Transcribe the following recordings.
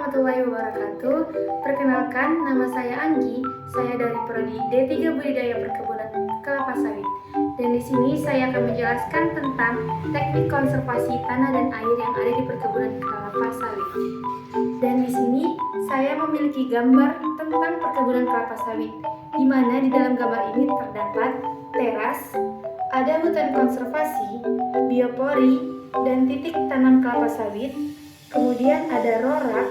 warahmatullahi wabarakatuh. Perkenalkan, nama saya Anggi. Saya dari Prodi D3 Budidaya Perkebunan Kelapa Sawit. Dan di sini saya akan menjelaskan tentang teknik konservasi tanah dan air yang ada di perkebunan kelapa sawit. Dan di sini saya memiliki gambar tentang perkebunan kelapa sawit, di mana di dalam gambar ini terdapat teras, ada hutan konservasi, biopori, dan titik tanam kelapa sawit. Kemudian ada rorak,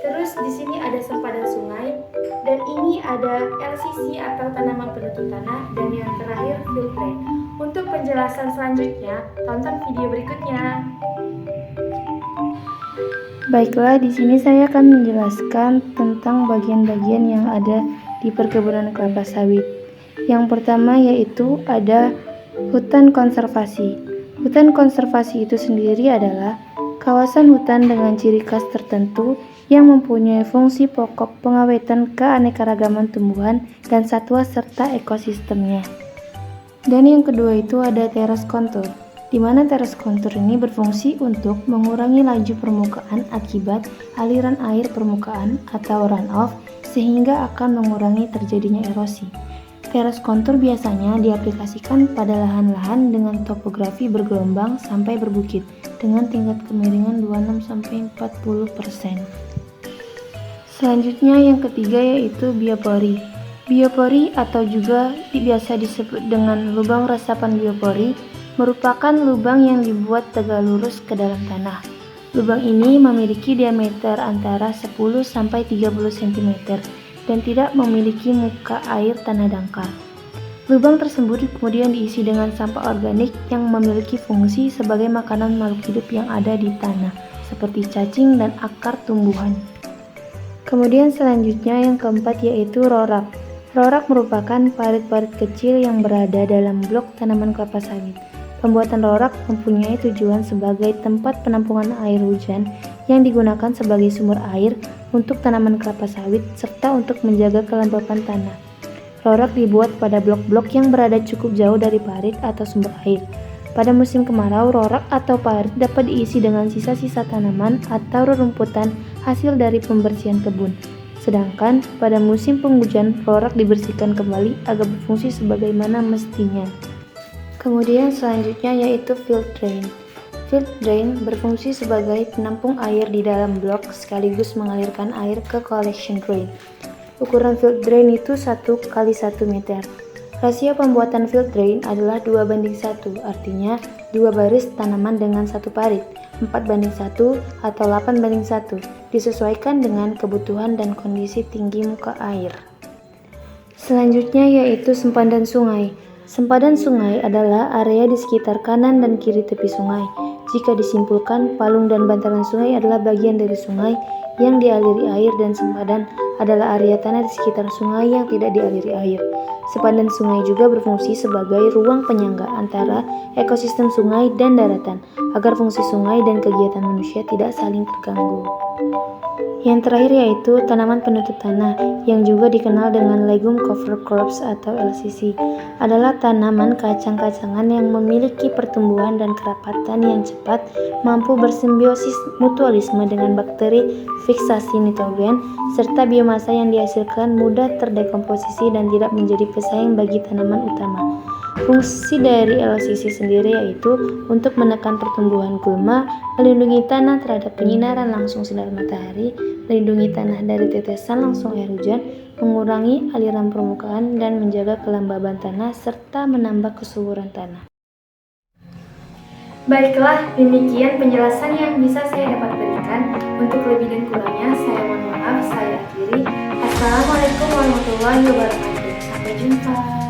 terus di sini ada sempadan sungai, dan ini ada LCC atau tanaman penutup tanah, dan yang terakhir filtre. Untuk penjelasan selanjutnya, tonton video berikutnya. Baiklah, di sini saya akan menjelaskan tentang bagian-bagian yang ada di perkebunan kelapa sawit. Yang pertama yaitu ada hutan konservasi. Hutan konservasi itu sendiri adalah kawasan hutan dengan ciri khas tertentu yang mempunyai fungsi pokok pengawetan keanekaragaman tumbuhan dan satwa serta ekosistemnya. Dan yang kedua itu ada teras kontur, di mana teras kontur ini berfungsi untuk mengurangi laju permukaan akibat aliran air permukaan atau runoff sehingga akan mengurangi terjadinya erosi. Teras kontur biasanya diaplikasikan pada lahan-lahan dengan topografi bergelombang sampai berbukit dengan tingkat kemiringan 26-40%. Selanjutnya yang ketiga yaitu biopori. Biopori atau juga biasa disebut dengan lubang resapan biopori merupakan lubang yang dibuat tegak lurus ke dalam tanah. Lubang ini memiliki diameter antara 10-30 cm dan tidak memiliki muka air tanah dangkal. Lubang tersebut kemudian diisi dengan sampah organik yang memiliki fungsi sebagai makanan makhluk hidup yang ada di tanah, seperti cacing dan akar tumbuhan. Kemudian selanjutnya yang keempat yaitu rorak. Rorak merupakan parit-parit kecil yang berada dalam blok tanaman kelapa sawit. Pembuatan rorak mempunyai tujuan sebagai tempat penampungan air hujan yang digunakan sebagai sumber air untuk tanaman kelapa sawit serta untuk menjaga kelembapan tanah. Rorak dibuat pada blok-blok yang berada cukup jauh dari parit atau sumber air. Pada musim kemarau, rorak atau parit dapat diisi dengan sisa-sisa tanaman atau rerumputan hasil dari pembersihan kebun. Sedangkan pada musim penghujan, rorak dibersihkan kembali agar berfungsi sebagaimana mestinya. Kemudian selanjutnya yaitu field drain. Field drain berfungsi sebagai penampung air di dalam blok sekaligus mengalirkan air ke collection drain. Ukuran field drain itu 1 kali 1 meter. Rasio pembuatan field drain adalah 2:1, artinya 2 baris tanaman dengan 1 parit, 4:1 atau 8:1, disesuaikan dengan kebutuhan dan kondisi tinggi muka air. Selanjutnya yaitu sempadan sungai. Sempadan sungai adalah area di sekitar kanan dan kiri tepi sungai. Jika disimpulkan, palung dan bantaran sungai adalah bagian dari sungai yang dialiri air dan sempadan adalah area tanah di sekitar sungai yang tidak dialiri air. Sempadan sungai juga berfungsi sebagai ruang penyangga antara ekosistem sungai dan daratan agar fungsi sungai dan kegiatan manusia tidak saling terganggu. Yang terakhir yaitu tanaman penutup tanah yang juga dikenal dengan legume cover crops atau LCC adalah tanaman kacang-kacangan yang memiliki pertumbuhan dan kerapatan yang cepat, mampu bersimbiosis mutualisme dengan bakteri fiksasi nitrogen, serta biomasa yang dihasilkan mudah terdekomposisi dan tidak menjadi pesaing bagi tanaman utama. Fungsi dari LCC sendiri yaitu untuk menekan pertumbuhan gulma, melindungi tanah terhadap penyinaran langsung sinar matahari, melindungi tanah dari tetesan langsung air hujan, mengurangi aliran permukaan, dan menjaga kelembaban tanah, serta menambah kesuburan tanah. Baiklah, demikian penjelasan yang bisa saya dapat berikan. Untuk lebih dan kurangnya, saya mohon maaf, saya akhiri. Assalamualaikum warahmatullahi wabarakatuh. Sampai jumpa.